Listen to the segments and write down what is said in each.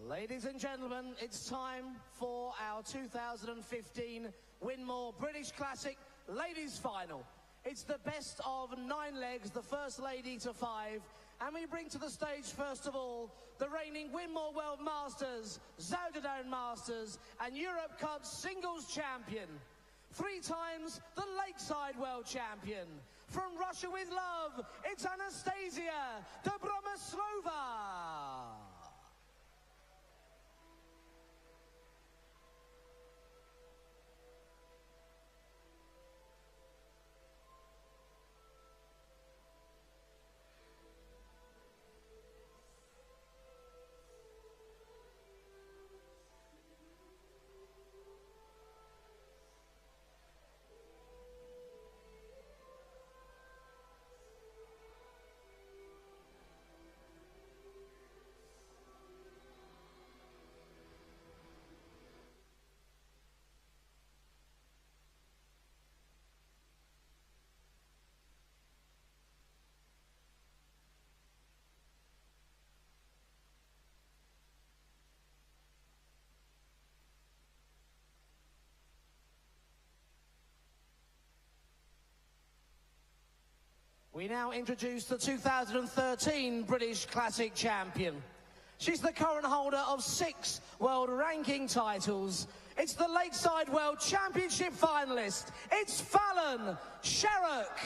Ladies and gentlemen, it's time for our 2015 Winmau British Classic Ladies Final. It's the best of 9 legs, the first lady to 5, and we bring to the stage, first of all, the reigning Winmau World Masters, Zuiderdam Masters, and Europe Cup Singles Champion. 3 times the Lakeside World Champion. From Russia with love, it's Anastasia Dobromyslova. We now introduce the 2013 British Classic Champion. She's the current holder of 6 world ranking titles. It's the Lakeside World Championship finalist. It's Fallon Sherrock.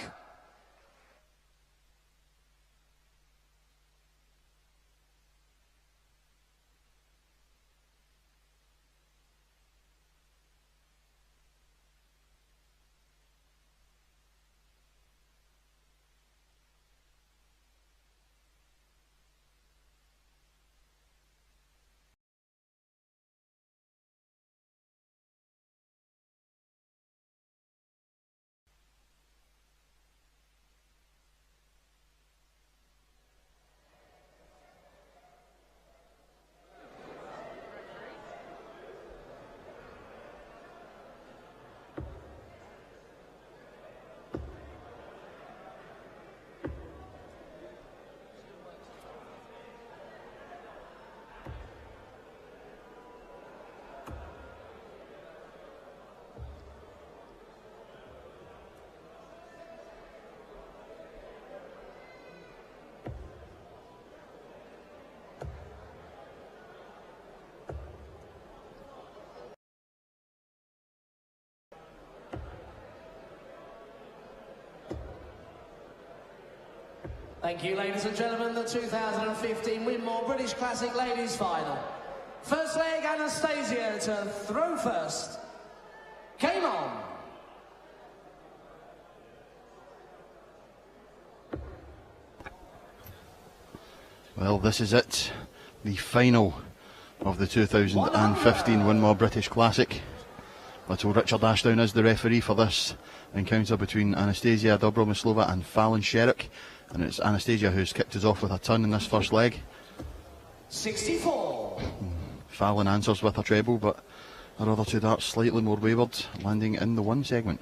Thank you, ladies and gentlemen, the 2015 Winmau British Classic Ladies Final. First leg, Anastasia to throw first. Game on. Well, this is it, the final of the 2015 Winmau British Classic. Little Richard Ashdown is the referee for this encounter between Anastasia Dobromyslova and Fallon Sherrock. And it's Anastasia who's kicked us off with a ton in this first leg. 64. Fallon answers with a treble, but her other 2 darts slightly more wayward, landing in the 1 segment.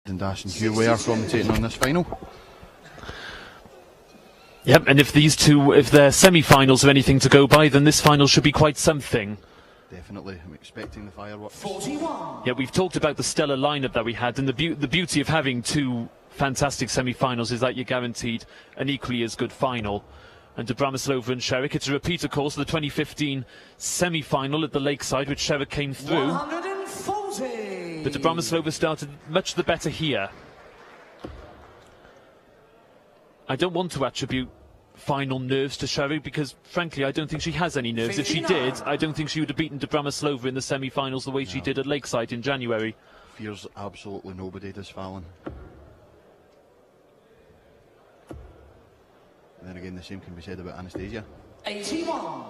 And Dash and Hugh Ware commentating on this final. Yep, and if they're semi-finals of anything to go by, then this final should be quite something. Definitely, I'm expecting the fireworks. 41. Yeah, we've talked about the stellar lineup that we had, and the beauty of having 2 fantastic semi-finals is that you're guaranteed an equally as good final. And Dobromyslova and Sherrock, it's a repeat, of course, of the 2015 semi-final at the Lakeside, which Sherrock came through. 140. But Dobromyslova started much the better here. I don't want to attribute final nerves to Sherrock because, frankly, I don't think she has any nerves. 59. If she did, I don't think she would have beaten Dobromyslova in the semi-finals the way she did at Lakeside in January. Fears absolutely nobody, does Fallon. And then again, the same can be said about Anastasia. 81.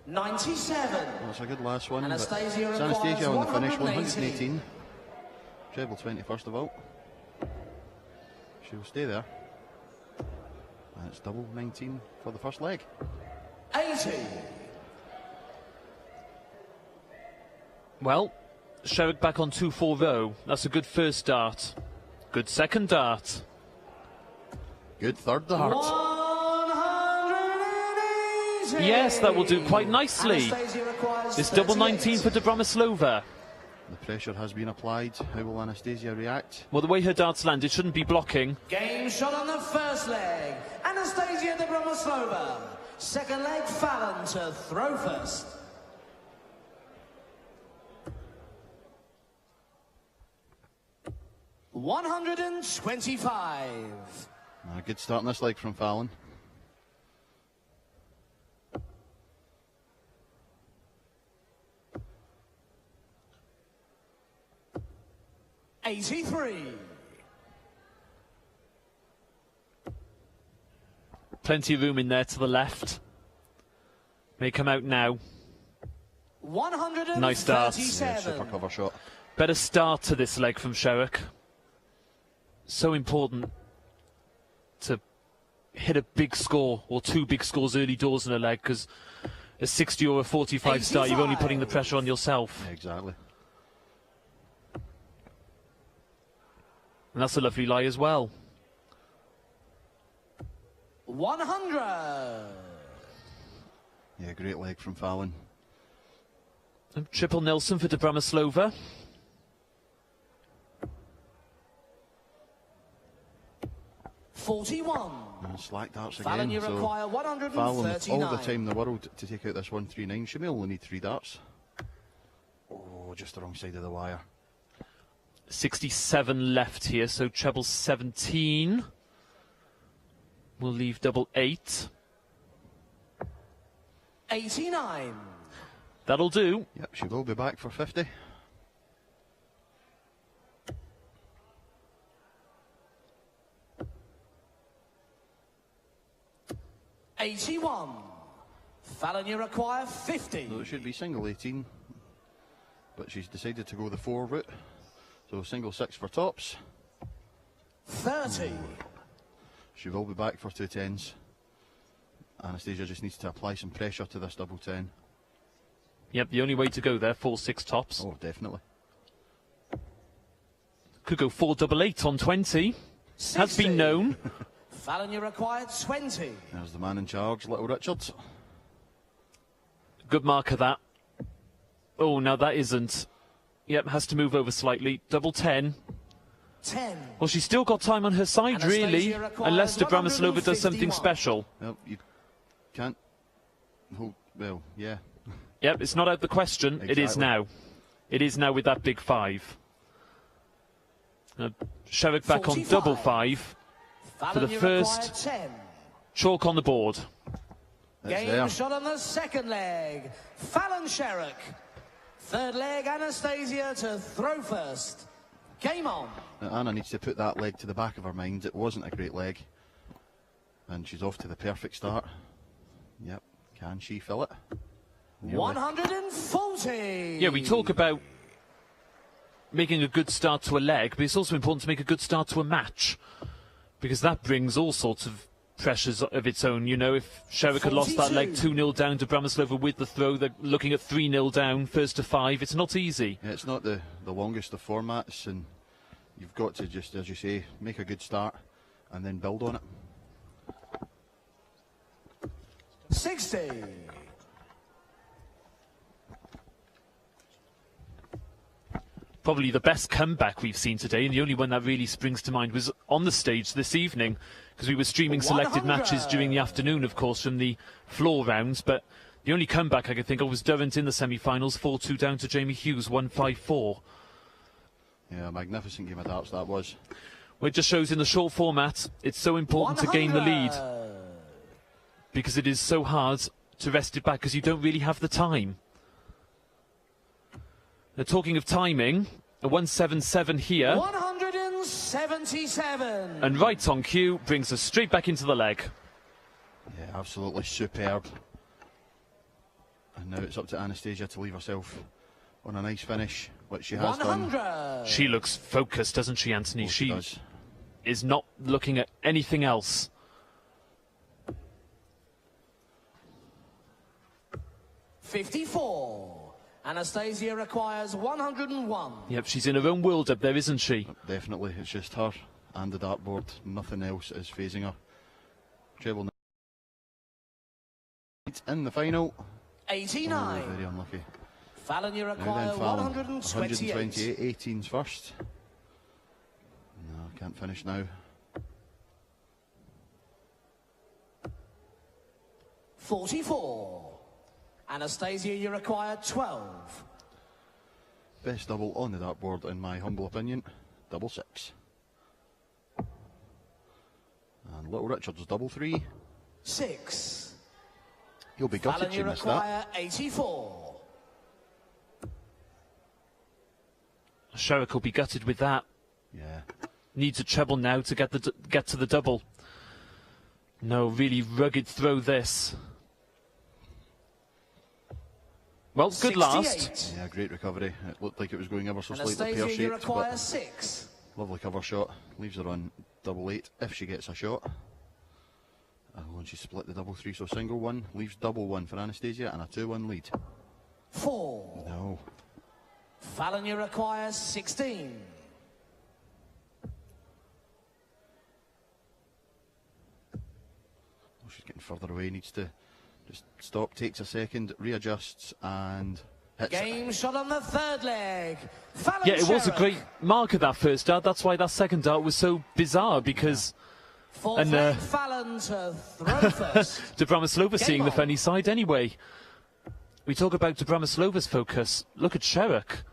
97. That's a good last one. Anastasia it's Anastasia on the finish, 180. 118. Treble 20 first of all. She'll stay there. And it's double 19 for the first leg. 80. Well, Sherrick back on 2-4-0. That's a good first dart. Good second dart. Good third dart. 180. Yes, that will do quite nicely. It's double 19 for Dobromyslova. The pressure has been applied. How will Anastasia react? Well, the way her darts landed shouldn't be blocking. Game shot on the first leg. Anastasia Dobromyslova. Second leg, Fallon to throw first. $125. A good start in this leg from Fallon. $83. Plenty of room in there to the left. May come out now. 137. Nice darts. Yeah, super cover shot. Better start to this leg from Sherrick. So important to hit a big score or two big scores early doors in a leg, because a 60 or a 45 start, you're only putting the pressure on yourself. Yeah, exactly. And that's a lovely lie as well. 100. Yeah, great leg from Fallon. And triple Nelson for Dobromyslova. And slack darts Fallon, again. you So require Fallon, 139. all the time in the world to take out this 139. She may only need 3 darts. Oh, just the wrong side of the wire. 67 left here, so treble 17. We'll leave double 8. 89. That'll do. Yep, she will be back for 50. $81. Fallon, you require 50. So it should be single 18, but she's decided to go the 4 route. So single 6 for tops. 30. She will be back for 2 10s. Anastasia just needs to apply some pressure to this double 10. Yep, the only way to go there, 4-6 tops. Oh, definitely. Could go 4-8 on 20. 60. Has been known. Fallon, you required 20. There's the man in charge, Little Richards. Good marker, that. Oh, now that isn't. Yep, has to move over slightly. Double 10. 10. Well, she's still got time on her side, Anastasia really. requires Unless Dobromyslova does something 151. special. Well, you can't hold, well, yeah. Yep, it's not out the question. It is Exactly. now. It is now with that big 5. Sherrick back on 45. double 5. Fallon, For the you first- required 10. Chalk on the board. It's Game there. shot on the second leg. Fallon Sherrick. Third leg, Anastasia to throw first. Game on. Now, Anna needs to put that leg to the back of her mind. It wasn't a great leg. And she's off to the perfect start. Yep. Can she fill it? Nearly. 140. Yeah, we talk about making a good start to a leg, but it's also important to make a good start to a match, because that brings all sorts of pressures of its own. You know, if Sherrick had lost that leg 2-0 down to Dobromyslova with the throw, they're looking at 3-0 down, first to 5. It's not easy. Yeah, it's not the longest of formats, and you've got to just, as you say, make a good start and then build on it. 60. Probably the best comeback we've seen today, and the only one that really springs to mind was on the stage this evening, because we were streaming selected 100. matches during the afternoon, of course, from the floor rounds, but the only comeback I could think of was Durrant in the semi-finals, 4-2 down to Jamie Hughes, 1-5-4. Yeah, a magnificent game of darts that was. Well, it just shows in the short format, it's so important to gain the lead, 100. because it is so hard to wrest it back, because you don't really have the time. Now, talking of timing, a 177 here, 177. and right on cue, brings us straight back into the leg. Yeah, absolutely superb. And now it's up to Anastasia to leave herself on a nice finish, which she has done. 100. She looks focused, doesn't she, Anthony? Oh, She does. is not looking at anything else. 54. Anastasia requires 101. Yep, she's in her own world up there, isn't she? Definitely, it's just her and the dartboard. Nothing else is phasing her. Treble in the final. 89. Oh, very unlucky. Fallon, you Now require then, Fallon, 128. 128, 18's first. No, can't finish now. 44. Anastasia, you require 12. Best double on the dartboard, in my humble opinion. Double 6. And Little Richard's double 3. 6. He'll be gutted Fallon, to you miss that. require 84. Sherrick will be gutted with that. Yeah. Needs a treble now to get to the double. No, really rugged throw this. Well, good 68. last. Yeah, great recovery. It looked like it was going ever so slightly Anastasia, you pear-shaped, require but 6. lovely cover shot. Leaves her on double 8 if she gets a shot. And she split the double 3, so single 1 leaves double 1 for Anastasia and a 2-1 lead. 4. No. Fallon, you require 16. Oh, she's getting further away. Needs to just stop, takes a second, readjusts and hits it. Game shot on the third leg. Fallon Yeah, it was a Sherrick. great mark of that first dart. That's why that second dart was so bizarre, because Fourth and, leg, Fallon to throw first. Dobramislova seeing the on. funny side anyway. We talk about Dobramislova's focus. Look at Sherrick.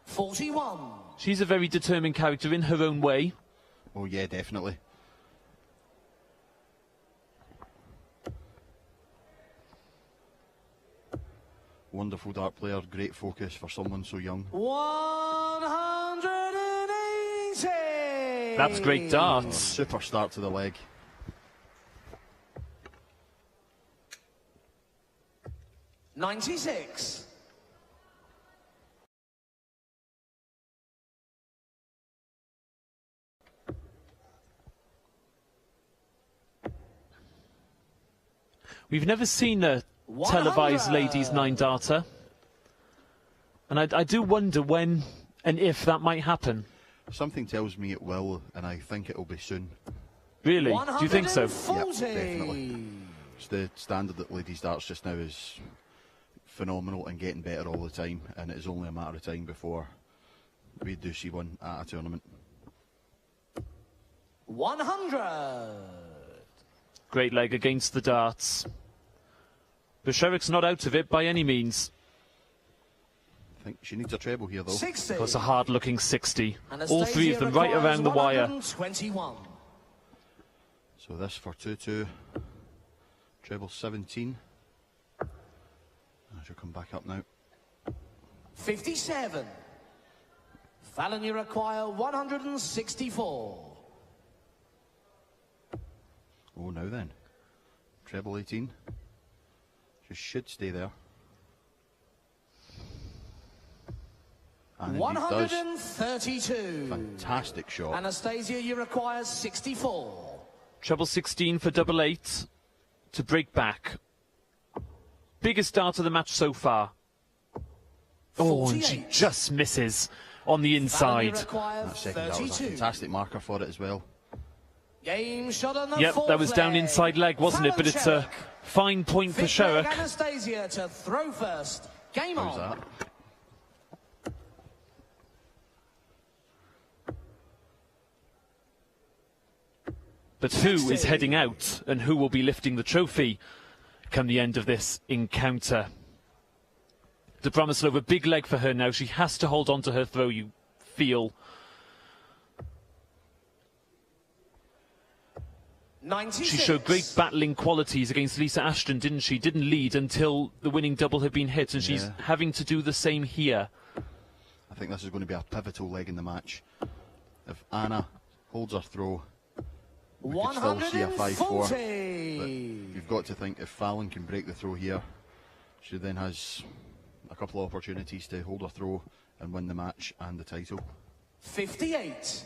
41. She's a very determined character in her own way. Oh yeah, definitely. Wonderful dart player, great focus for someone so young. 180. That's great darts. Super start to the leg. .96. We've never seen a televised 100. ladies 9-darter. And I do wonder when and if that might happen. Something tells me it will, and I think it'll be soon. Really? Do you think so? 140. Yep, definitely. It's the standard that ladies darts just now is phenomenal and getting better all the time, and it is only a matter of time before we do see one at a tournament. 100. Great leg against the darts. But Sherrick's not out of it by any means. I think she needs a treble here, though. 60. That's a hard-looking 60. Anastasia All three of them right requires around the wire. 121. So this for 2-2. Treble 17. I shall come back up now. 57. Fallon, you require 164. Oh, now then. Treble 18. She should stay there. And indeed does. 132. Fantastic shot. Anastasia, you require 64. Treble 16 for double 8 to break back. Biggest dart of the match so far. Oh, and she 48. just misses on the Fallon, you inside. require That second dart was a 32. fantastic marker for it as well. Game shot on the Yep, fourth that was down leg. inside leg, wasn't it? But it's a fine point for Fifth leg, Sherrick. Anastasia to throw first. Game How's on. that? But who 60. is heading out and who will be lifting the trophy come the end of this encounter? Dobramislova, big leg for her now. She has to hold on to her throw, you feel. 96. She showed great battling qualities against Lisa Ashton, didn't she? Didn't lead until the winning double had been hit, and she's Yeah. having to do the same here. I think this is going to be a pivotal leg in the match. If Anna holds her throw, we could still see a 5-4. But 140. you've got to think if Fallon can break the throw here, she then has a couple of opportunities to hold her throw and win the match and the title. 58.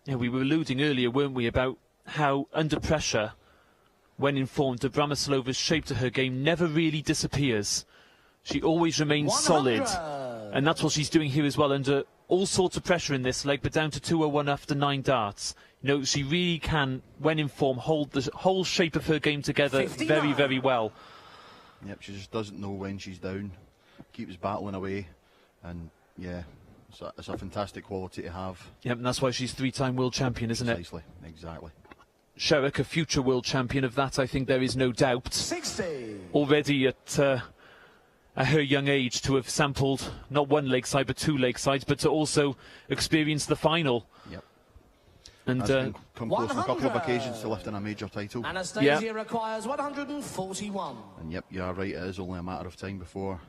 Yeah, we were alluding earlier, weren't we, about how under pressure, when informed, Bramislova's shape to her game never really disappears. She always remains solid, and that's what she's doing here as well, under all sorts of pressure in this leg, but down to 201 after 9 darts. You know, she really can, when in form, hold the whole shape of her game together 59. Very, very well. Yep, she just doesn't know when she's down, keeps battling away, and yeah, it's a fantastic quality to have. Yep, and that's why she's 3-time world champion, isn't it? Precisely, exactly. Sherrick, a future world champion, of that I think there is no doubt. 60. Already at her young age, to have sampled not one leg side but 2 leg sides, but to also experience the final. Yep. And come close on a couple of occasions to lifting a major title. Anastasia requires 141. And yep, you are right, it is only a matter of time before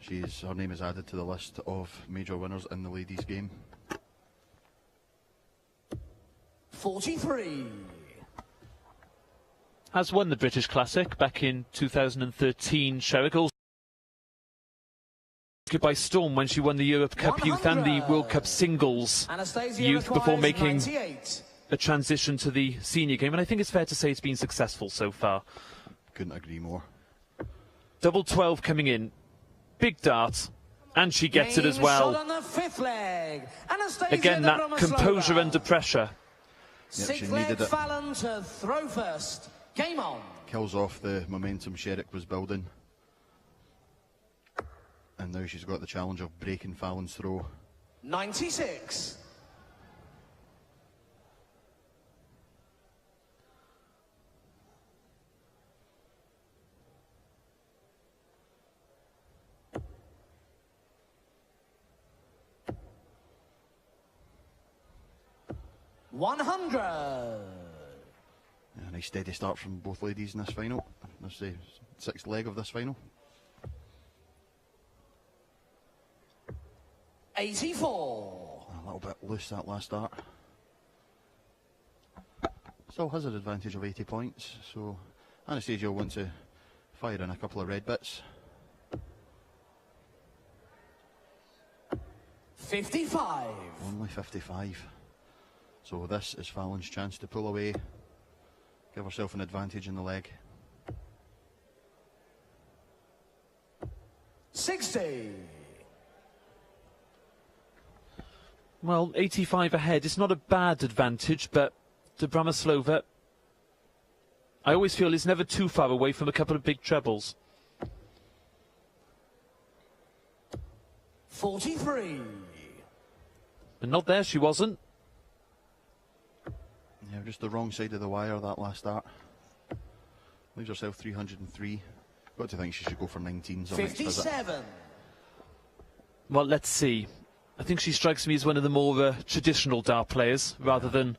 her name is added to the list of major winners in the ladies' game. 43. Has won the British Classic back in 2013. Sherrick also by storm when she won the Europe Cup Youth and the World Cup Singles Youth before making 98. a transition to the senior game, and I think it's fair to say it's been successful so far. Couldn't agree more. Double 12 coming in, big dart, and she gets it as well. On the 5th leg. Again, that composure under pressure. Yep, 6th leg, Fallon to throw first. Game on. Kills off the momentum Sherrick was building. And now she's got the challenge of breaking Fallon's throw. 96. $100. A nice steady start from both ladies in this final. That's the 6th leg of this final. 84. A little bit loose that last start. Still has an advantage of 80 points, so Anastasia will want to fire in a couple of red bits. 55. Only 55. So this is Fallon's chance to pull away, give herself an advantage in the leg. 60. Well, 85 ahead. It's not a bad advantage, but Bramislova, I always feel, is never too far away from a couple of big trebles. 43. But not there, she wasn't. Yeah, just the wrong side of the wire that last start. Leaves herself 303. Got to think she should go for 19s. 57. Well, let's see. I think she strikes me as one of the more traditional dart players, rather than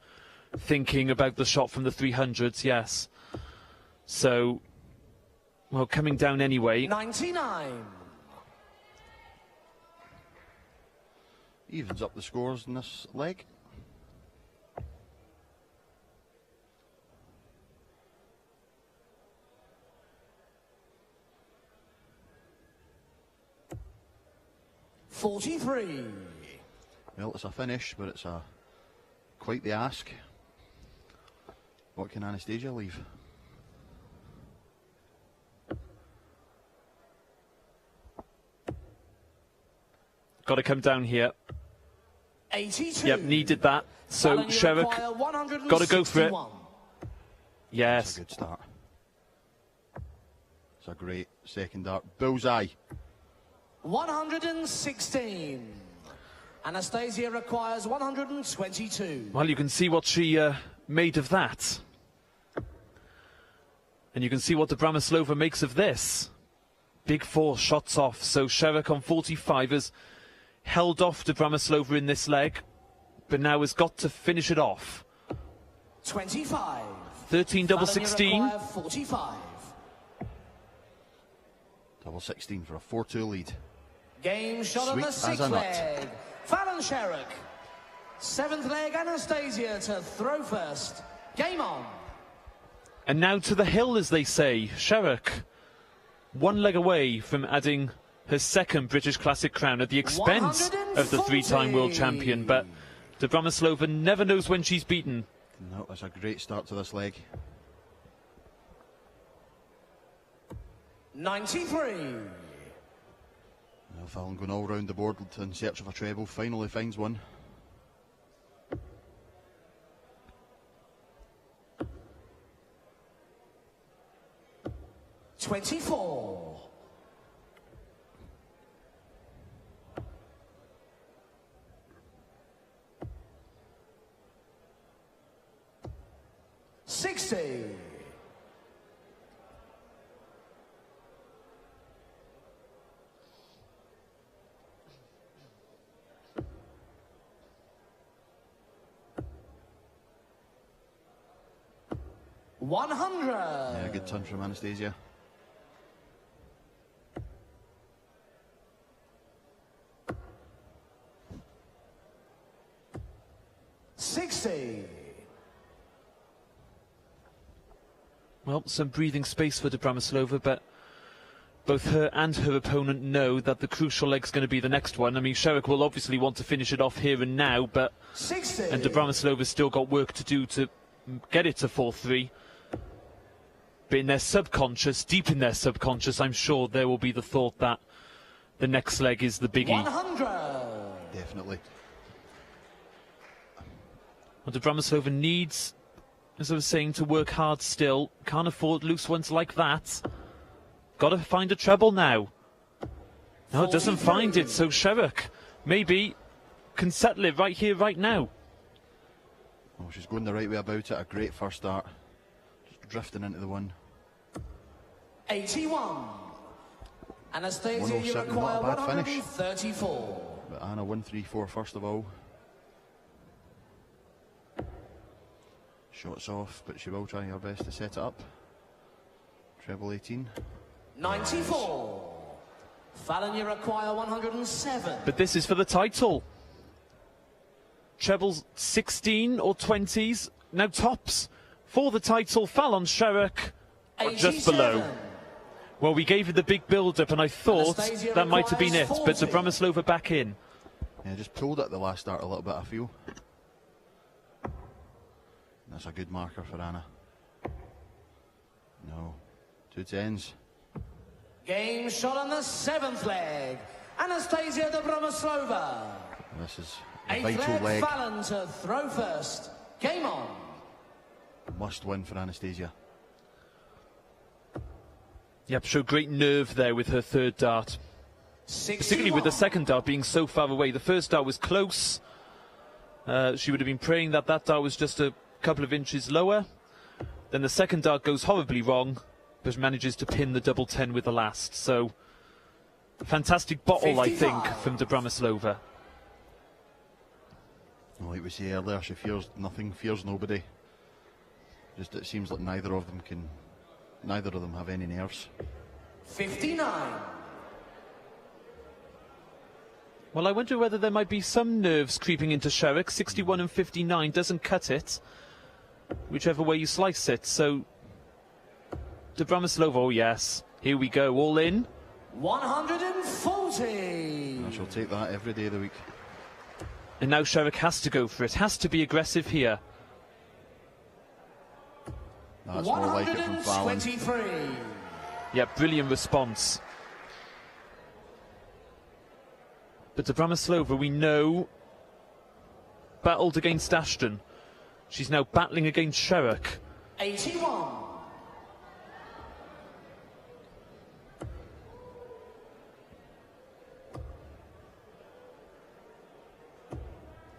thinking about the shot from the 300s, yes. So, well, coming down anyway. 99. Evens up the scores in this leg. $43. Well, it's a finish, but it's quite the ask. What can Anastasia leave? Got to come down here. 82. Yep, needed that. So Sherrick got to go for it. Yes. That's a good start. It's a great second dart. Bullseye. 116. Anastasia requires 122. Well, you can see what she made of that. And you can see what Bramislova makes of this. Big 4 shots off. So Sherrick on 45 has held off Bramislova in this leg, but now has got to finish it off. 25. 13 double 16. 45. Double 16 for a 4-2 lead. Game shot on the 6th leg. Fallon Sherrick. 7th leg, Anastasia to throw first. Game on. And now to the hill, as they say. Sherrick, 1 leg away from adding her 2nd British Classic crown at the expense of the 3-time world champion. But Bramislova never knows when she's beaten. No, that's a great start to this leg. 93. Well, Fallon going all round the board in search of a treble, finally finds one. $24. 60. 100. Yeah, good turn from Anastasia. 60. Well, some breathing space for Dobramislova, but both her and her opponent know that the crucial leg's going to be the next one. I mean, Sherrick will obviously want to finish it off here and now, but 60. and Dobramislova's still got work to do to get it to 4-3. But in their subconscious, deep in their subconscious, I'm sure there will be the thought that the next leg is the biggie. 100. Definitely. Well, Dobramislova needs, as I was saying, to work hard still. Can't afford loose ones like that. Got to find a treble now. No, it doesn't find it, so Sherrick maybe can settle it right here, right now. Oh, she's going the right way about it. A great first start. Just drifting into the one. 81. Anastasia, you 107, require not a bad finish. 134. But Anna 1-3-4 first of all. Shots off, but she will try her best to set it up. Treble 18. 94. Fallon, you require 107. But this is for the title. Trebles 16 or 20s, now tops for the title. Fallon, Sherrick are just below. Well, we gave it the big build-up, and I thought Anastasia that might have been it, requires but 40. Dobramislova back in. Yeah, just pulled at the last start a little bit, I feel. That's a good marker for Anna. No. 2-10s. Game shot on the 7th leg. Anastasia Dobramislova. This is a 8th vital leg, leg. Fallon to throw first. Game on. Must win for Anastasia. Yep, showed great nerve there with her third dart. 61. Particularly with the second dart being so far away. The first dart was close. She would have been praying that that dart was just a couple of inches lower. Then the second dart goes horribly wrong, but manages to pin the double 10 with the last. So, fantastic bottle, 55. I think, from Dobramislova. Like we say earlier, she fears nothing, fears nobody. Just it seems like neither of them have any nerves. 59. Well, I wonder whether there might be some nerves creeping into Sherrick. 61 and 59 doesn't cut it, whichever way you slice it. So, Dobramislova, oh yes, here we go, all in. 140. I shall take that every day of the week. And now Sherrick has to go for it, has to be aggressive here. That's more like it from Fallon. 123. Yeah, brilliant response. But Dobramislova, we know, battled against Ashton. She's now battling against Sherrick. 81.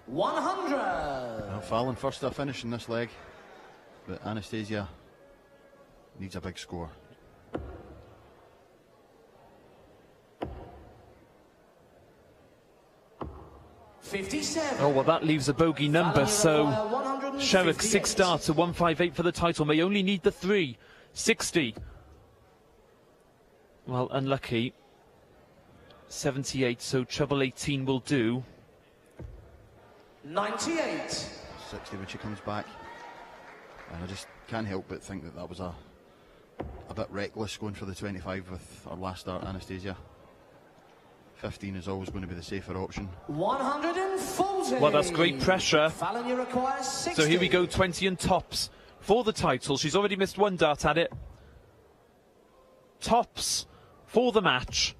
100. Well, Fallon first to finish in this leg, but Anastasia needs a big score. $57. Oh, well, that leaves a bogey number, so Sherrick 6 darts to 158 for the title. May only need the 3. 60. Well, unlucky. 78, so treble 18 will do. 98. 60 when she comes back. And I just can't help but think that that was a bit reckless going for the 25 with our last start, Anastasia. 15 is always going to be the safer option. 140. Well, that's great pressure. Fallon, you require 60. So here we go, 20 and tops for the title. She's already missed one dart at it. Tops for the match.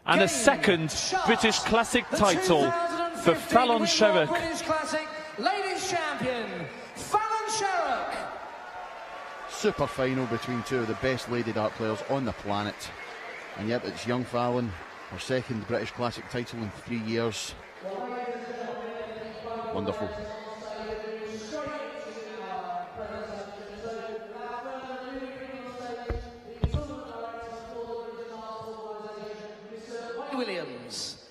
And a second British Classic title for Fallon Sherrock. British Classic Ladies Champion, Fallon Sherrock. Super final between two of the best lady dart players on the planet. And yep, it's young Fallon, her second British Classic title in 3 years. Wonderful. Williams.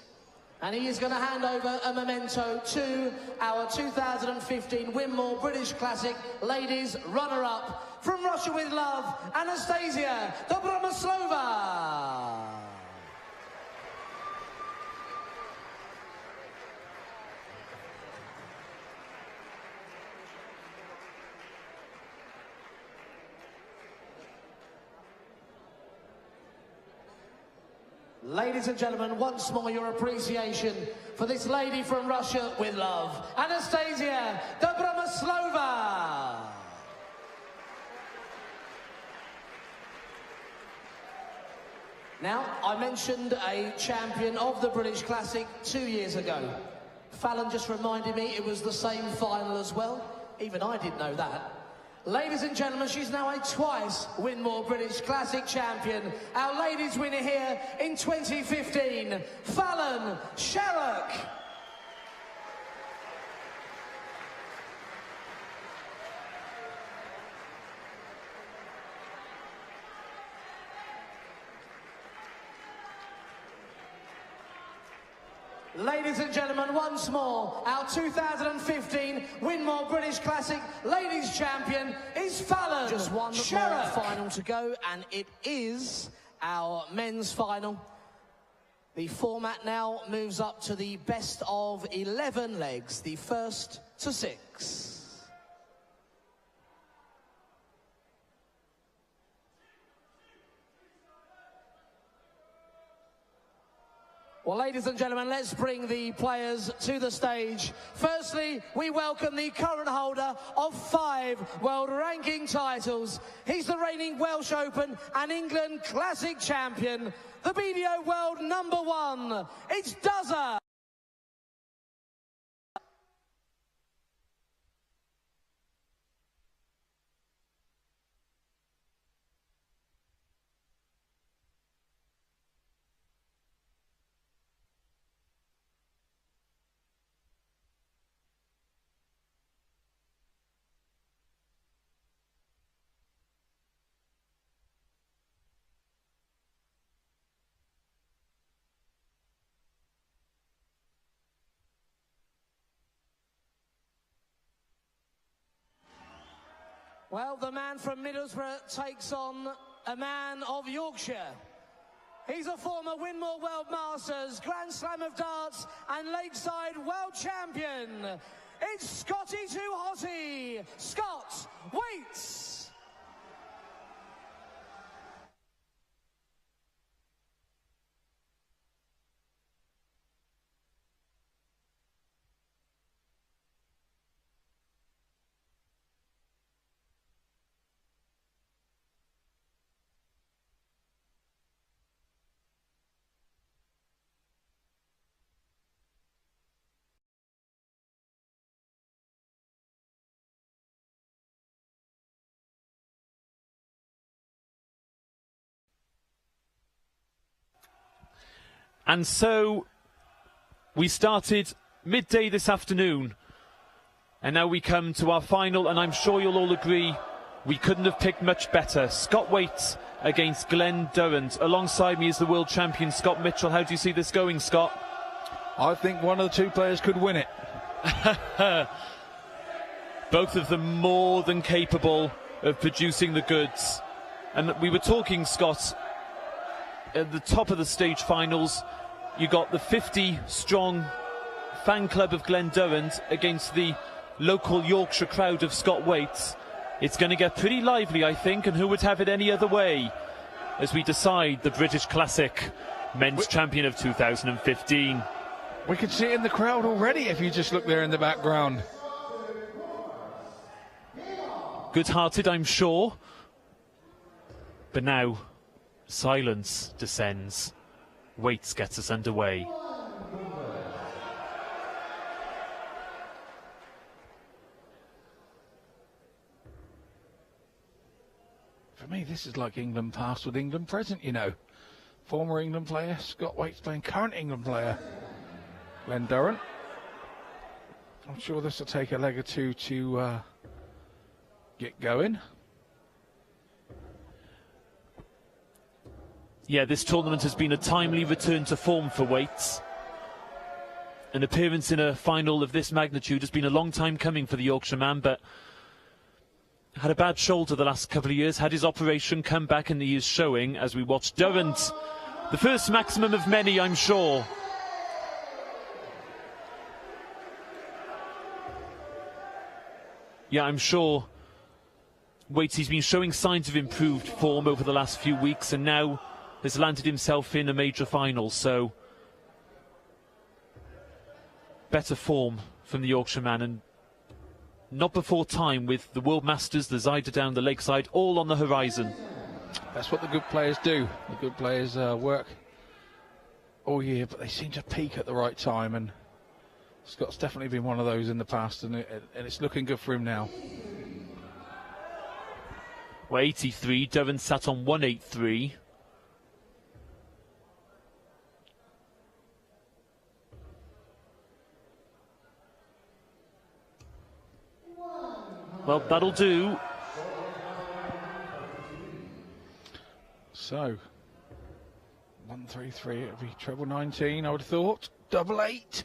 And he is going to hand over a memento to our 2015 Winmau British Classic Ladies runner-up from Russia with Love, Anastasia Dobromyslova. Ladies and gentlemen, once more your appreciation for this lady from Russia with Love, Anastasia Dobromyslova. Now, I mentioned a champion of the British Classic 2 years ago. Fallon just reminded me it was the same final as well. Even I didn't know that. Ladies and gentlemen, she's now a twice Winmau British Classic champion. Our ladies winner here in 2015, Fallon Sherrock. Ladies and gentlemen, once more, our 2015 Winmau British Classic Ladies Champion is Fallon Just one more final to go, and it is our men's final. The format now moves up to the best of 11 legs, the first to 6. Well, ladies and gentlemen, let's bring the players to the stage. Firstly, we welcome the current holder of 5 world ranking titles. He's the reigning Welsh Open and England Classic champion, the BDO World #1. It's Duzza. Well, the man from Middlesbrough takes on a man of Yorkshire. He's a former Winmau World Masters, Grand Slam of Darts and Lakeside World Champion. It's Scotty Too Hotty. Scott waits. And so we started midday this afternoon, and now we come to our final, and I'm sure you'll all agree we couldn't have picked much better. Scott Waite against Glenn Durrant. Alongside me is the world champion Scott Mitchell. How do you see this going, Scott? I think one of the two players could win it. Both of them more than capable of producing the goods. And we were talking, Scott, at the top of the stage finals, you got the 50-strong fan club of Glenn Durrant against the local Yorkshire crowd of Scott Waite. It's going to get pretty lively, I think, and who would have it any other way as we decide the British Classic men's champion of 2015. We can see it in the crowd already if you just look there in the background. Good-hearted, I'm sure. But now, silence descends. Waits gets us underway. For me, this is like England past with England present, you know. Former England player, Scott Waits playing current England player, Glenn Durrant. I'm sure this will take a leg or two to get going. Yeah, this tournament has been a timely return to form for Waits. An appearance in a final of this magnitude has been a long time coming for the Yorkshireman, but had a bad shoulder the last couple of years, had his operation, come back, and he is showing as we watch Durrant. The first maximum of many, I'm sure. Yeah, I'm sure Waits, he's been showing signs of improved form over the last few weeks and now has landed himself in a major final, so better form from the Yorkshireman, and not before time with the World Masters, the Zyder down the Lakeside, all on the horizon. That's what the good players do. The good players work all year, but they seem to peak at the right time, and Scott's definitely been one of those in the past, and it's looking good for him now. Well, 83, Durrant sat on 183. Well, that'll do. So, 133, it'll be treble 19, I would have thought. Double 8.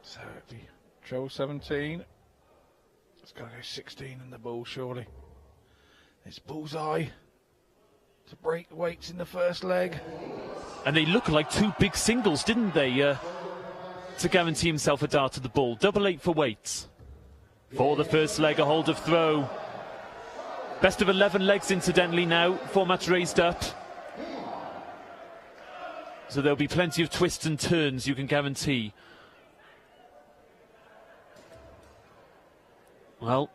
So it'd be treble 17. It's got to go 16 in the ball, surely. It's bullseye to break Waits in the first leg. And they look like two big singles, didn't they, to guarantee himself a dart to the ball. Double 8 for Waits. For the first leg, a hold of throw. Best of 11 legs, incidentally, now. Format raised up. So there'll be plenty of twists and turns, you can guarantee. Well,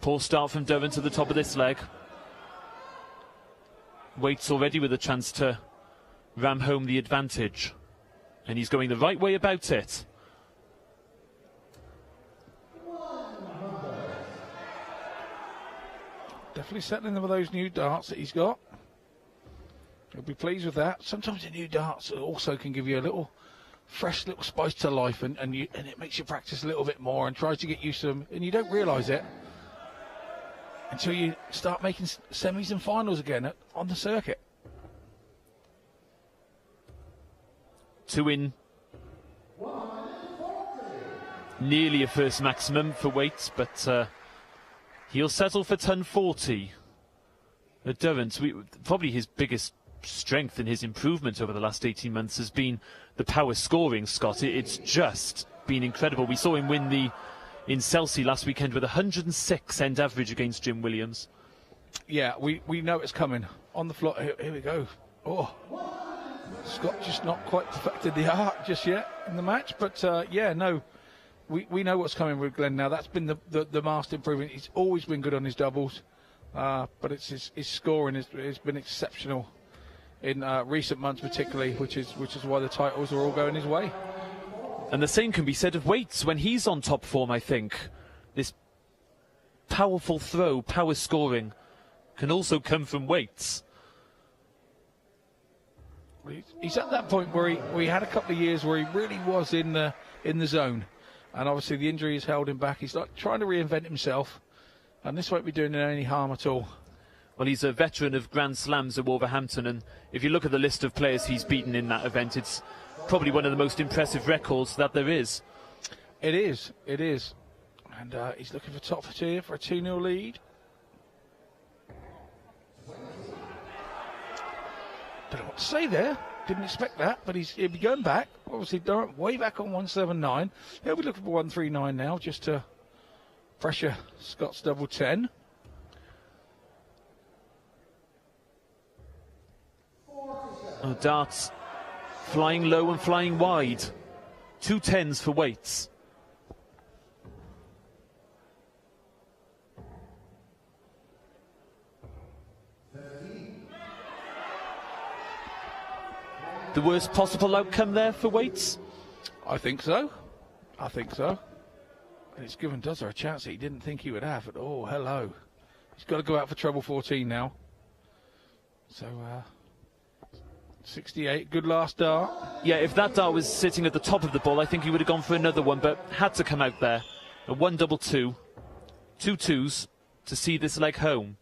poor start from Durrant to the top of this leg. Waits already with a chance to ram home the advantage. And he's going the right way about it. Definitely settling them with those new darts that he's got. He'll be pleased with that. Sometimes the new darts also can give you a little fresh little spice to life, and it makes you practice a little bit more and tries to get used to them, and you don't realise it until you start making semis and finals again on the circuit. 2 in. Nearly a first maximum for Waits, but he'll settle for ton 40. Durrant, probably his biggest strength in his improvement over the last 18 months has been the power scoring, Scott. It's just been incredible. We saw him win in Chelsea last weekend with 106 end average against Jim Williams. Yeah, we know it's coming. On the floor, here we go. Oh, Scott just not quite perfected the art just yet in the match, but yeah, no, we know what's coming with Glenn now. That's been the master improvement. He's always been good on his doubles, but it's his scoring has been exceptional in recent months, particularly, which is why the titles are all going his way. And the same can be said of Waits when he's on top form, I think. This powerful throw, power scoring, can also come from Waits. He's at that point where he had a couple of years where he really was in the zone, and obviously the injury has held him back. He's like trying to reinvent himself, and this won't be doing him any harm at all. Well, he's a veteran of Grand Slams at Wolverhampton, and if you look at the list of players he's beaten in that event, it's probably one of the most impressive records that there is. It is. And he's looking for top tier for a 2-0 lead. Don't know what to say there. Didn't expect that, but he'll be going back. Obviously, Durrant way back on 179. He'll be looking for 139 now, just to pressure Scott's double 10. Oh, darts flying low and flying wide. 2 10s for Waits. The worst possible outcome there for Waits? I think so. I think so. And it's given Duzzer a chance that he didn't think he would have. But, oh, hello. He's got to go out for treble 14 now. So, 68, good last dart. Yeah, if that dart was sitting at the top of the ball, I think he would have gone for another one, but had to come out there. A 1-2-2, 2 2s to see this leg home.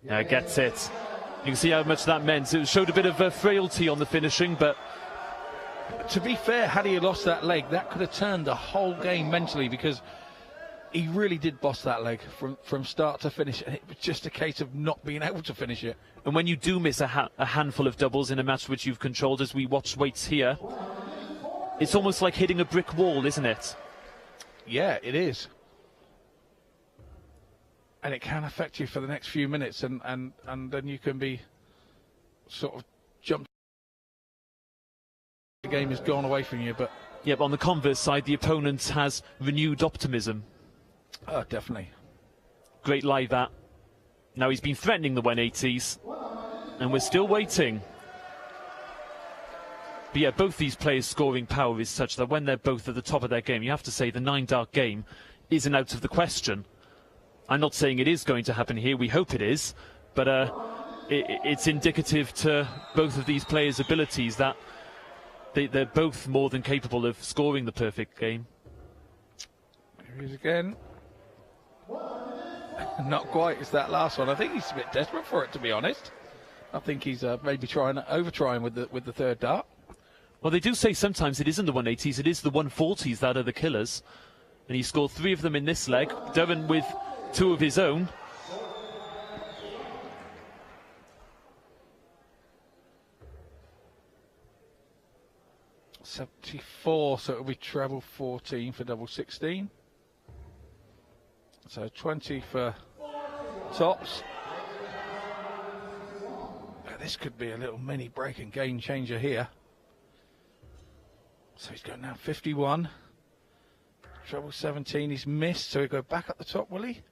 Now gets it. You can see how much that meant. It showed a bit of frailty on the finishing, but... To be fair, had he lost that leg, that could have turned the whole game mentally, because he really did boss that leg from start to finish, and it was just a case of not being able to finish it. And when you do miss a handful of doubles in a match which you've controlled, as we watched Waits here, it's almost like hitting a brick wall, isn't it? Yeah, it is. And it can affect you for the next few minutes, and then you can be sort of jumped. The game has gone away from you, but... Yeah, but on the converse side, the opponent has renewed optimism. Definitely. Great lie, that. Now he's been threatening the 180s, and we're still waiting. But yeah, both these players' scoring power is such that when they're both at the top of their game, you have to say the 9-dart game isn't out of the question. I'm not saying it is going to happen here, we hope it is, but it's indicative to both of these players' abilities that they're both more than capable of scoring the perfect game. Here he is again. Not quite, it's that last one. I think he's a bit desperate for it, to be honest. I think he's maybe over-trying with the third dart. Well, they do say sometimes it isn't the 180s, it is the 140s that are the killers. And he scored 3 of them in this leg. Devon with 2 of his own. .74, so it'll be treble 14 for double 16. So 20 for tops. This could be a little mini break and game changer here. So he's going now 51. Treble 17, he's missed, so he'll go back up the top, will he?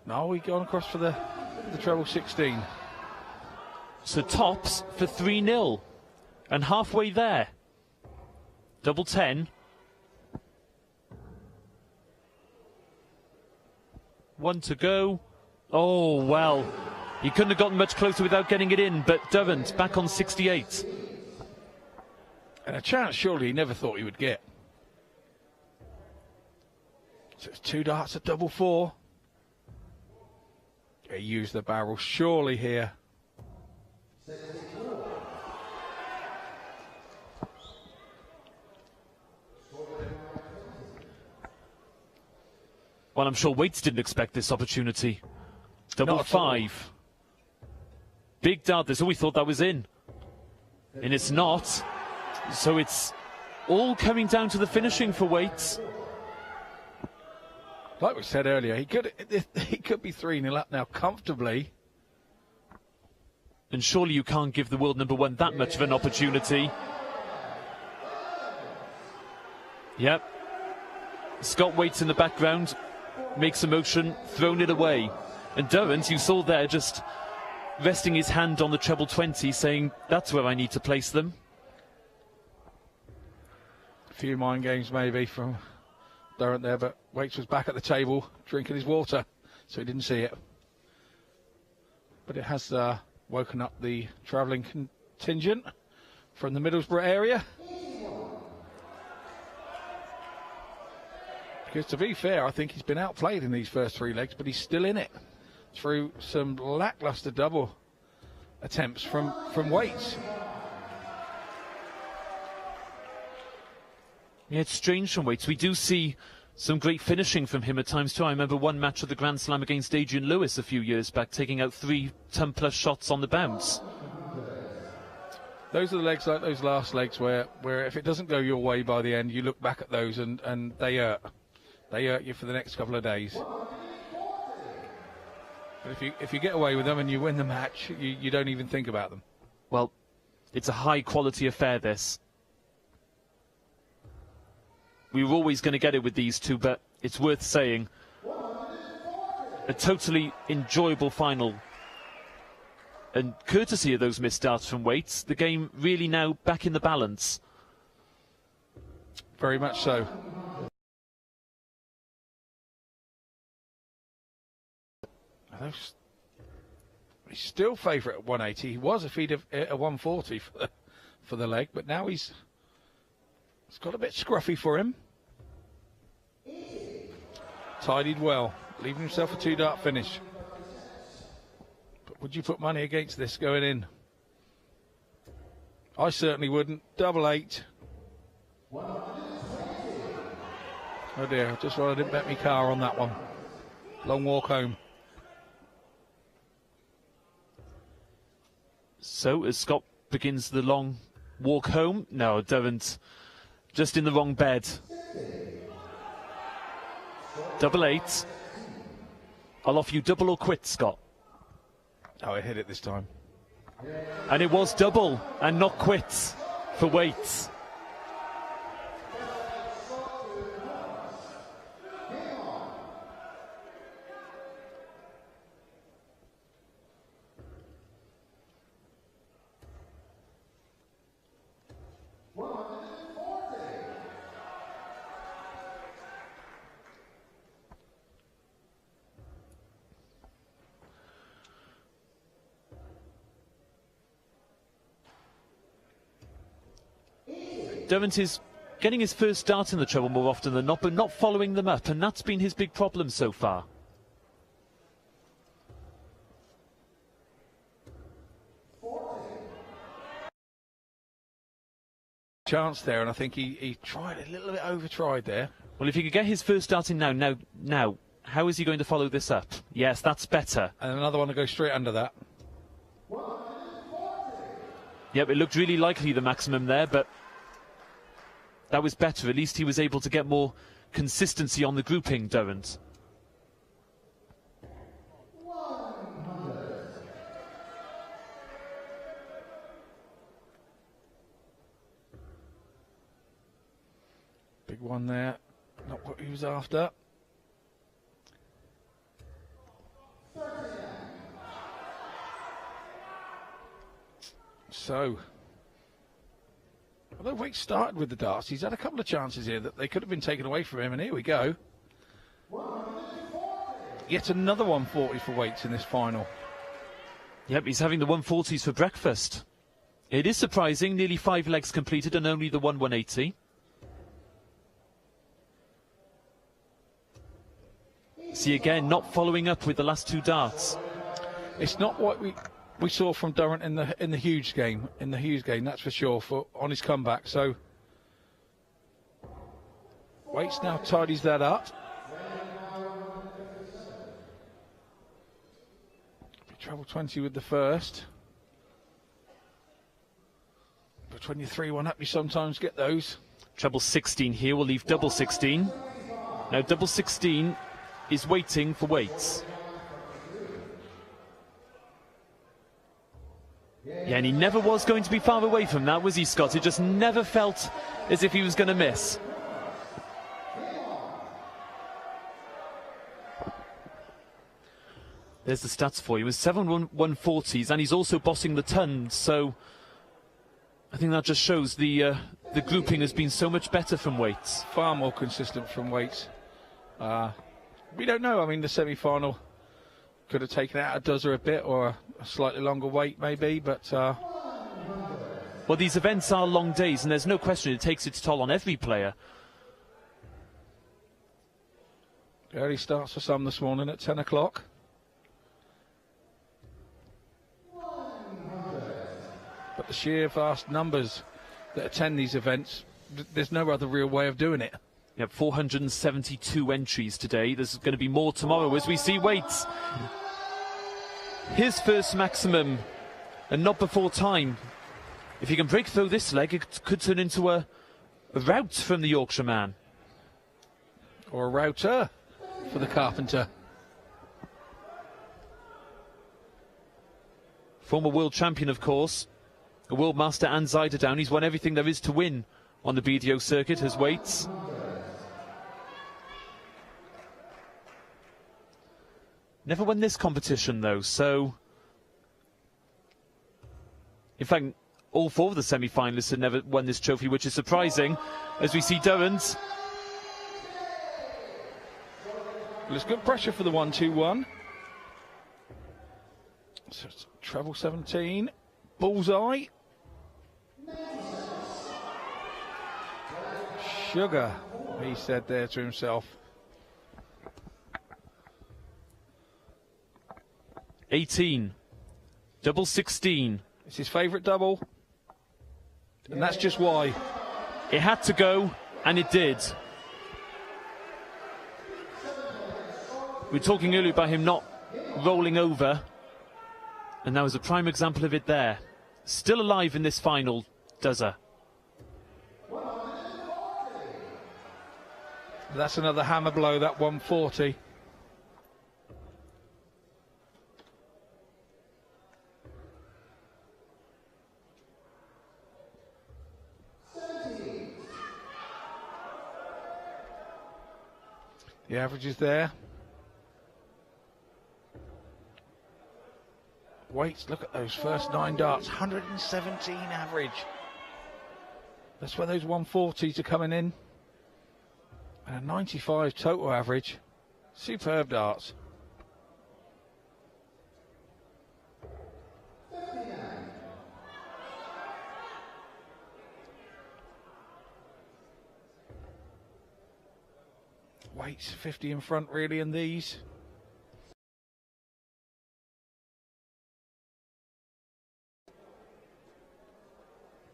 No, he's gone across for the treble 16. So tops for 3-0. And halfway there. Double 10. 1 to go. Oh, well. He couldn't have gotten much closer without getting it in, but Durrant back on 68. And a chance surely he never thought he would get. So it's 2 darts at double 4. He used the barrel surely here. Well, I'm sure Waits didn't expect this opportunity. Double 5. Big dart. This. Oh, we thought that was in. And it's not. So it's all coming down to the finishing for Waits. Like we said earlier, he could be 3-0 up now comfortably. And surely you can't give the world number 1 that much of an opportunity. Yep. Scott Waits in the background. Makes a motion, thrown it away. And Durrant, you saw there, just resting his hand on the treble 20, saying, that's where I need to place them. A few mind games maybe from Durrant there, but Waits was back at the table drinking his water, so he didn't see it. But it has woken up the travelling contingent from the Middlesbrough area. Because to be fair, I think he's been outplayed in these first 3 legs, but he's still in it through some lacklustre double attempts from Waits. Yeah, it's strange from Waits. We do see some great finishing from him at times too. I remember one match at the Grand Slam against Adrian Lewis a few years back, taking out 3 ton-plus shots on the bounce. Those are the legs like those last legs where if it doesn't go your way by the end, you look back at those and they hurt. They hurt you for the next couple of days. But if you get away with them and you win the match, you don't even think about them. Well, it's a high-quality affair, this. We were always going to get it with these two, but it's worth saying, a totally enjoyable final. And courtesy of those missed starts from weights, the game really now back in the balance. Very much so. He's still favourite at 180. He was a feed of 140 for the leg, but now it's got a bit scruffy for him. Tidied well, leaving himself a 2-dart finish. But would you put money against this going in? I certainly wouldn't. 888. Oh dear, just why I didn't bet my car on that one. Long walk home. So as Scott begins the long walk home, no, Derwent just in the wrong bed. 888. I'll offer you double or quit, Scott. Oh, I hit it this time. And it was double and not quit for weights. Derwent is getting his first start in the treble more often than not, but not following them up, and that's been his big problem so far. Chance there, and I think he tried a little bit over-tried there. Well, if he could get his first start in now, how is he going to follow this up? Yes, that's better. And another one to go straight under that. Yep, it looked really likely the maximum there, but that was better. At least he was able to get more consistency on the grouping, Derwent. Big one there. Not what he was after. So, although Wake started with the darts, he's had a couple of chances here that they could have been taken away from him, and here we go. Yet another 140 for Waits in this final. Yep, he's having the 140s for breakfast. It is surprising, nearly 5 legs completed and only the 180. See again, not following up with the last 2 darts. It's not what we saw from Durrant in the Hughes game. In the Hughes game, that's for sure. On his comeback, so Waits now tidies that up. Treble 20 with the first. But when you're 3-1 up, you sometimes get those. Treble 16 here will leave double 16. Now double 16 is waiting for Waits. Yeah, and he never was going to be far away from that, was he, Scott? It just never felt as if he was going to miss. There's the stats for you. It was 7 140s, and he's also bossing the tons, so I think that just shows the grouping has been so much better from Waits. Far more consistent from Waits. We don't know. I mean, the semi-final could have taken out a dozen or a bit, or a slightly longer wait maybe, but well, these events are long days, and there's no question it takes its toll on every player. Early starts for some this morning at 10 o'clock. But the sheer vast numbers that attend these events, there's no other real way of doing it. You have 472 entries today. There's going to be more tomorrow as we see Waits. His first maximum, and not before time. If he can break through this leg, it could turn into a rout from the Yorkshireman. Or a router for the Carpenter. Former world champion, of course. A world master and Zuiderdown. He's won everything there is to win on the BDO circuit as weights. Never won this competition, though, so... In fact, all 4 of the semi-finalists had never won this trophy, which is surprising, as we see Durrant. Well, it's good pressure for the 1-2-1. So it's treble 17. Bullseye. Sugar, he said there to himself. 18. Double 16. It's his favourite double. And that's just why. It had to go, and it did. We were talking earlier about him not rolling over, and that was a prime example of it there. Still alive in this final, Duzza. That's another hammer blow, that 140. The average is there. Weights, look at those first 9 darts. 117 average. That's where those 140s are coming in. And a 95 total average. Superb darts. Weights 50 in front really in these.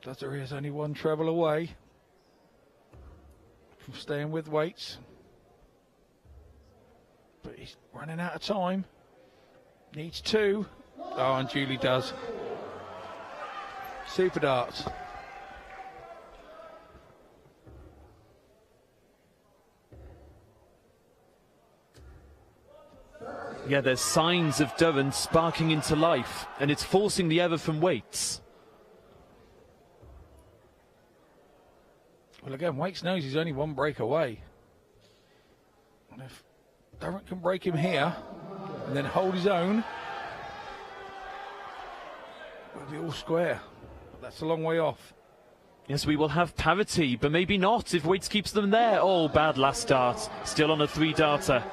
Duzza is only 1 treble away from staying with weights. But he's running out of time. Needs 2. Oh, and Julie does. Super darts. Yeah, there's signs of Durrant sparking into life, and it's forcing the ever from weights. Well, again, Waits knows he's only 1 break away. And if Durrant can break him here and then hold his own, we'll be all square. But that's a long way off. Yes, we will have parity, but maybe not if Waits keeps them there. Oh, bad last dart. Still on a 3-darter.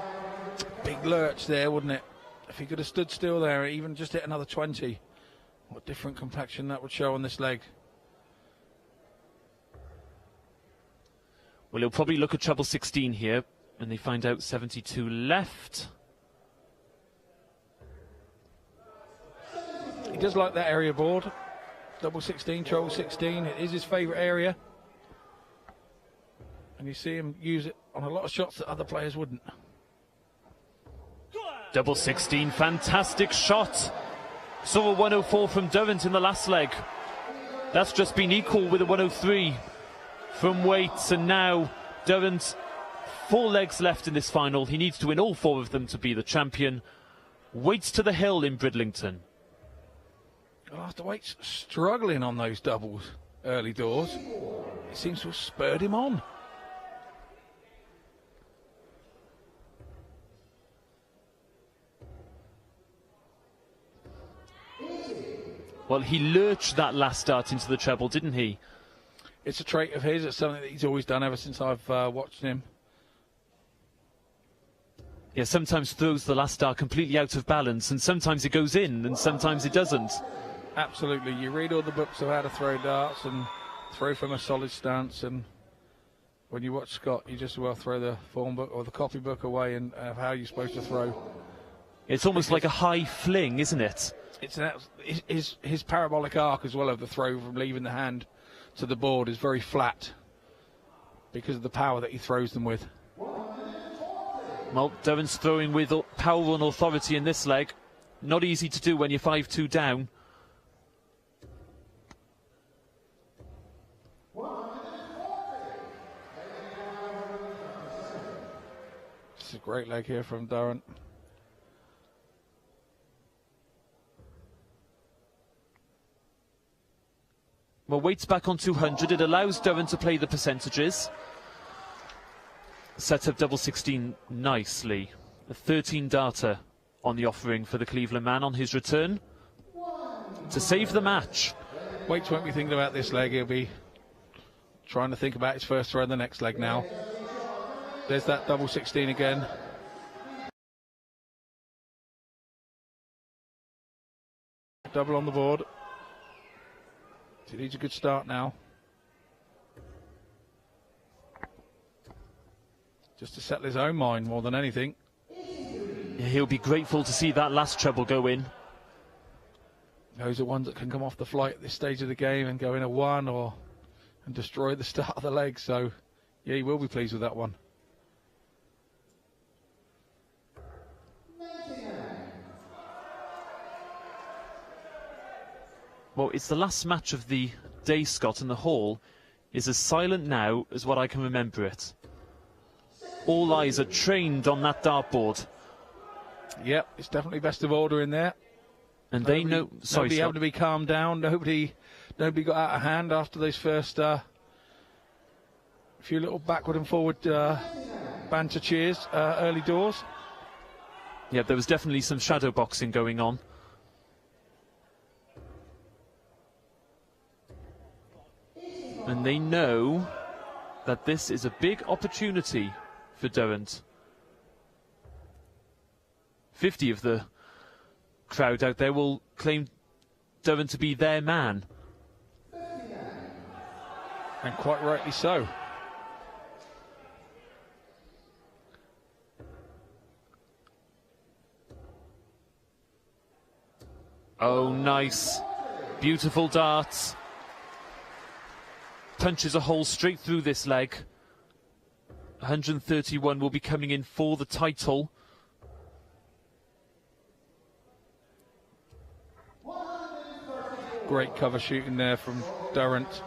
Big lurch there, wouldn't it? If he could have stood still there, even just hit another 20, what different complexion that would show on this leg. Well, he'll probably look at treble 16 here, and they find out 72 left. He does like that area board. Double 16, treble 16, it is his favourite area. And you see him use it on a lot of shots that other players wouldn't. Double 16, fantastic shot. Saw a 104 from Durrant in the last leg. That's just been equal with a 103 from Waits, and now Durrant, 4 legs left in this final. He needs to win all 4 of them to be the champion. Waits to the hill in Bridlington. Well, after Waits struggling on those doubles early doors, it seems to have spurred him on. Well, he lurched that last dart into the treble, didn't he? It's a trait of his. It's something that he's always done ever since I've watched him. Yeah, sometimes throws the last dart completely out of balance, and sometimes it goes in, and sometimes it doesn't. Absolutely. You read all the books of how to throw darts and throw from a solid stance, and when you watch Scott, you just as well throw the form book or the copy book away and how you're supposed to throw. It's almost like a high fling, isn't it? It's his parabolic arc as well of the throw from leaving the hand to the board is very flat because of the power that he throws them with. Well, Durrant's throwing with power and authority in this leg. Not easy to do when you're 5-2 down. It's a great leg here from Durrant. Well, weight's back on 200. It allows Durrant to play the percentages. Sets up double 16 nicely. A 13 darter on the offering for the Cleveland man on his return to save the match. Waits won't be thinking about this leg. He'll be trying to think about his first throw in the next leg now. There's that double 16 again. Double on the board. He needs a good start now. Just to settle his own mind more than anything. Yeah, he'll be grateful to see that last treble go in. Those are ones that can come off the flight at this stage of the game and go in a 1 and destroy the start of the leg. So, yeah, he will be pleased with that one. Well, it's the last match of the day, Scott, and the hall is as silent now as what I can remember it. All eyes are trained on that dartboard. Yep, it's definitely best of order in there. And they know... Sorry, nobody able to be calmed down. Nobody got out of hand after those first few little backward and forward banter cheers early doors. Yeah, there was definitely some shadow boxing going on. And they know that this is a big opportunity for Durrant. 50 of the crowd out there will claim Durrant to be their man. And quite rightly so. Oh, nice. Beautiful darts. Punches a hole straight through this leg. 131 will be coming in for the title. Great cover shooting there from Durrant.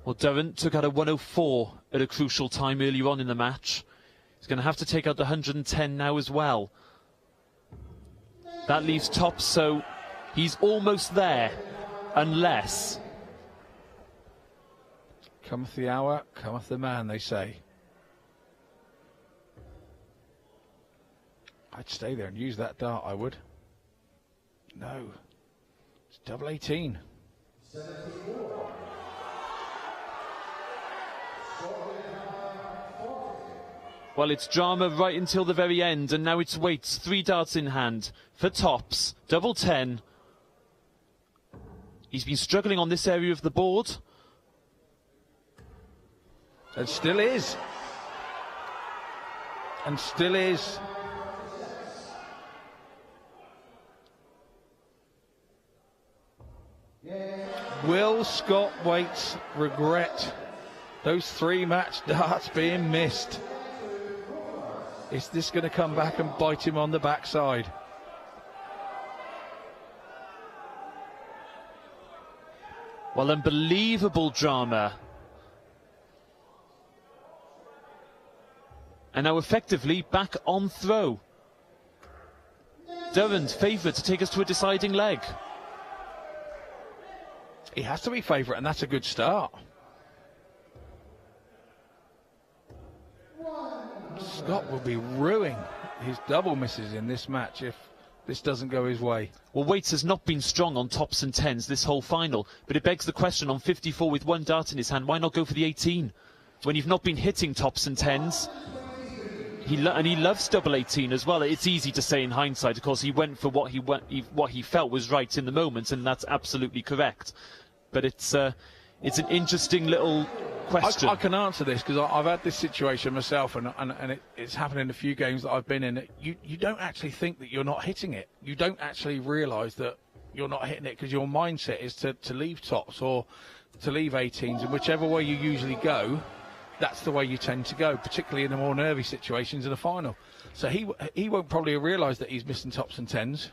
Well, Durrant took out a 104 at a crucial time earlier on in the match. He's going to have to take out the 110 now as well. That leaves Tops, so he's almost there, unless... Cometh the hour, cometh the man, they say. I'd stay there and use that dart, I would. No. It's double 18. Well, it's drama right until the very end, and now it's weights, 3 darts in hand for Tops, double 10. He's been struggling on this area of the board. And still is. And still is. Will Scott Waits regret those 3 match darts being missed? Is this going to come back and bite him on the backside? Well, unbelievable drama. And now effectively back on throw. Durrant favourite to take us to a deciding leg. He has to be favourite, and that's a good start. Scott will be ruining his double misses in this match if this doesn't go his way. Well, Waits has not been strong on tops and tens this whole final, but it begs the question on 54 with 1 dart in his hand, why not go for the 18? When you've not been hitting tops and tens, and he loves double 18 as well. It's easy to say in hindsight, of course, he went for what he felt was right in the moment, and that's absolutely correct. But it's an interesting little question. I can answer this because I've had this situation myself, and it's happened in a few games that I've been in. You don't actually think that you're not hitting it. You don't actually realise that you're not hitting it because your mindset is to leave tops or to leave 18s, and whichever way you usually go, that's the way you tend to go, particularly in the more nervy situations in a final. So he won't probably realise that he's missing tops and tens.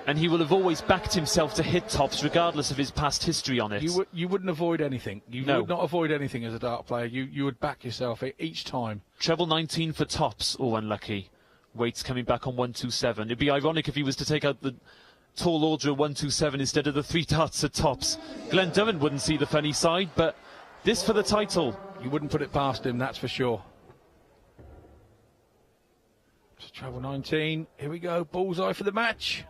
and he will have always backed himself to hit tops regardless of his past history on it. You wouldn't avoid anything. You would not avoid anything as a dart player. You would back yourself each time. Treble 19 for tops. Oh, unlucky. Waits coming back on 127. It'd be ironic if he was to take out the tall order at 127 instead of the 3 darts at tops. Glenn Durrant wouldn't see the funny side, but this for the title. You wouldn't put it past him, that's for sure. So treble 19. Here we go. Bullseye for the match.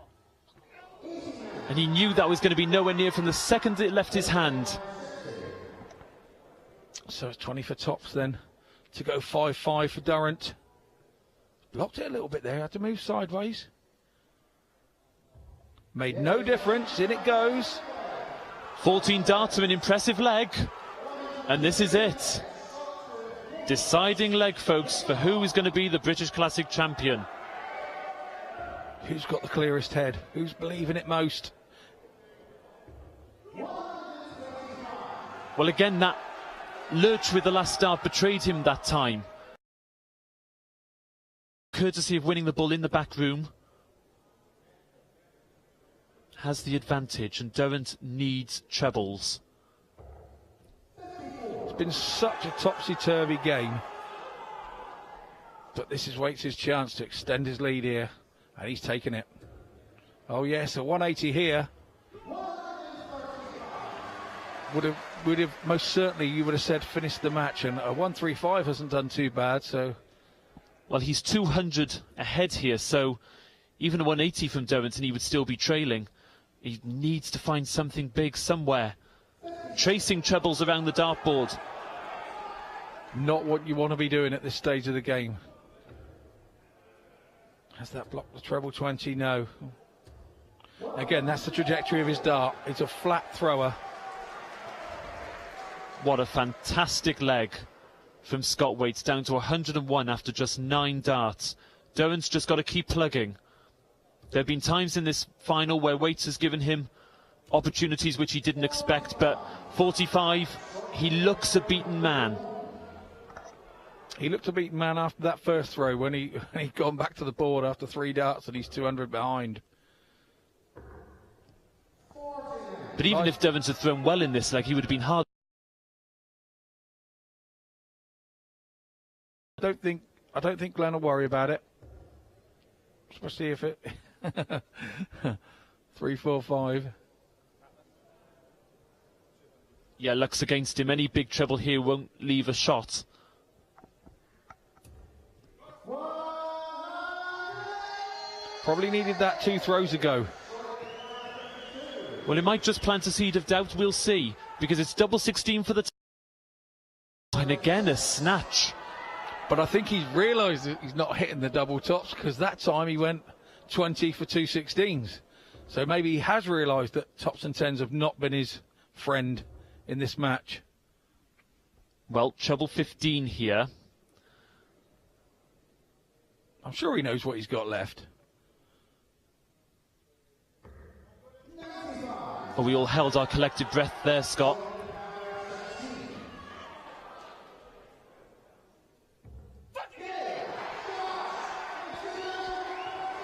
And he knew that was going to be nowhere near from the second it left his hand. So it's 20 for tops then, to go 5-5 for Durrant. Blocked it a little bit there, had to move sideways. Made no difference, in it goes. 14 darts of an impressive leg. And this is it. Deciding leg, folks, for who is going to be the British Classic champion. Who's got the clearest head? Who's believing it most? Well, again, that lurch with the last dart betrayed him that time. Courtesy of winning the ball in the back room. Has the advantage, and Durrant needs trebles. It's been such a topsy-turvy game. But this is Waits' chance to extend his lead here. And he's taken it. Oh yes, a 180 here. Would have most certainly, you would have said, finished the match, and a 135 hasn't done too bad. So, well, he's 200 ahead here, so even a 180 from Durrant and he would still be trailing. He needs to find something big somewhere. Tracing trebles around the dartboard. Not what you want to be doing at this stage of the game. Has that blocked the treble 20? No. Again, that's the trajectory of his dart. It's a flat thrower. What a fantastic leg from Scott Waits, down to 101 after just 9 darts. Durrant's just got to keep plugging. There have been times in this final where Waits has given him opportunities which he didn't expect, but 45, he looks a beaten man. He looked a beaten man after that first throw when he'd gone back to the board after 3 darts and he's 200 behind. But even if Durrant had thrown well in this leg, he would have been hard. I don't think Glenn will worry about it. Especially if it 3, 4, 5. Yeah, luck's against him. Any big treble here won't leave a shot. Probably needed that 2 throws ago. Well, it might just plant a seed of doubt. We'll see, because it's double 16 for the and again a snatch. But I think he's realised that he's not hitting the double tops, because that time he went 20 for 2 16s. So maybe he has realised that tops and tens have not been his friend in this match. Well, treble 15 here. I'm sure he knows what he's got left. Oh, we all held our collective breath there, Scott.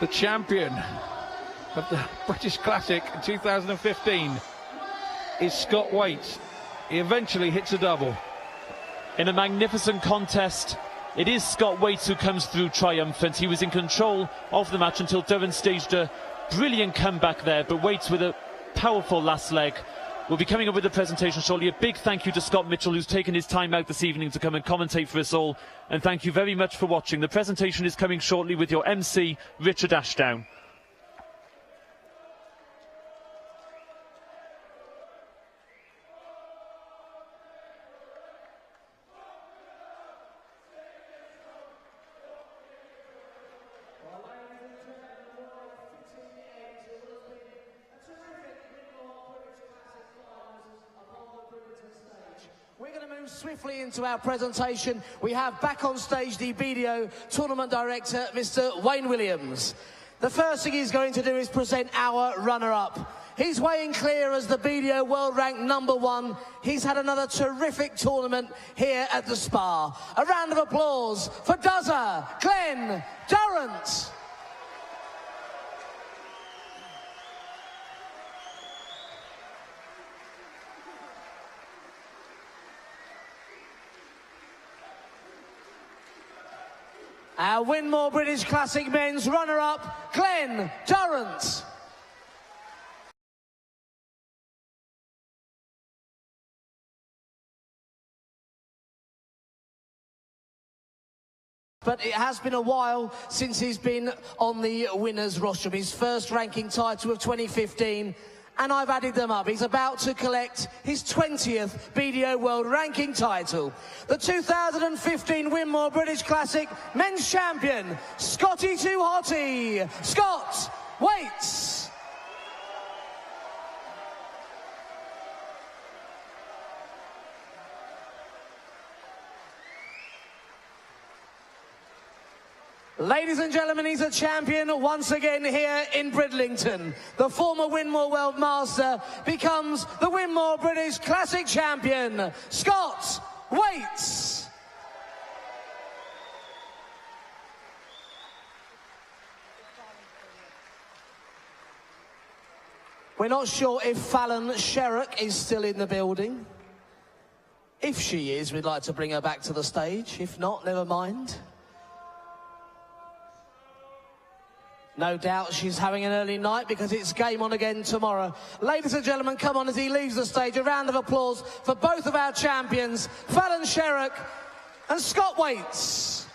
The champion of the British Classic in 2015 is Scott Waits. He eventually hits a double. In a magnificent contest, it is Scott Waits who comes through triumphant. He was in control of the match until Durrant staged a brilliant comeback there, but Waits with a powerful last leg. We'll be coming up with the presentation shortly. A big thank you to Scott Mitchell, who's taken his time out this evening to come and commentate for us all. And thank you very much for watching. The presentation is coming shortly with your MC, Richard Ashdown. We're going to move swiftly into our presentation. We have back on stage the BDO Tournament Director, Mr. Wayne Williams. The first thing he's going to do is present our runner-up. He's weighing clear as the BDO World Rank #1. He's had another terrific tournament here at the Spa. A round of applause for Glenn Durrant. Our Winmau British Classic men's runner-up, Glenn Durrant. But it has been a while since he's been on the winners' rostrum. His first ranking title of 2015, and I've added them up. He's about to collect his 20th BDO World Ranking title. The 2015 Winmau British Classic men's champion, Scotty Too Hotty. Scott waits. Ladies and gentlemen, he's a champion once again here in Bridlington. The former Winmau World Master becomes the Winmau British Classic champion, Scott Waits. We're not sure if Fallon Sherrock is still in the building. If she is, we'd like to bring her back to the stage. If not, never mind. No doubt she's having an early night because it's game on again tomorrow. Ladies and gentlemen, come on as he leaves the stage. A round of applause for both of our champions, Fallon Sherrock and Scott Waits.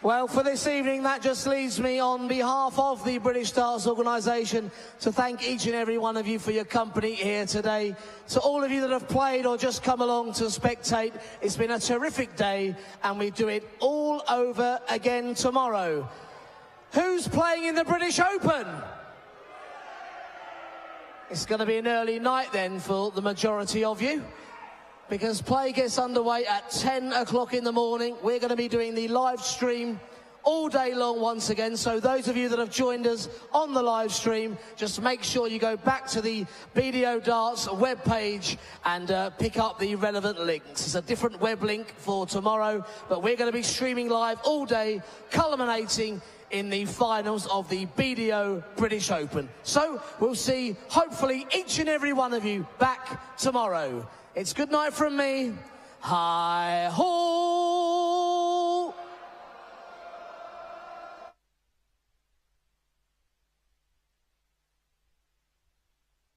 Well, for this evening, that just leaves me on behalf of the British Darts organisation to thank each and every one of you for your company here today. To all of you that have played or just come along to spectate, it's been a terrific day, and we do it all over again tomorrow. Who's playing in the British Open? It's going to be an early night then for the majority of you, because play gets underway at 10 o'clock in the morning. We're going to be doing the live stream all day long once again. So those of you that have joined us on the live stream, just make sure you go back to the BDO Darts webpage and pick up the relevant links. It's a different web link for tomorrow, but we're going to be streaming live all day, culminating in the finals of the BDO British Open. So we'll see, hopefully, each and every one of you back tomorrow. It's good night from me. Hi ho!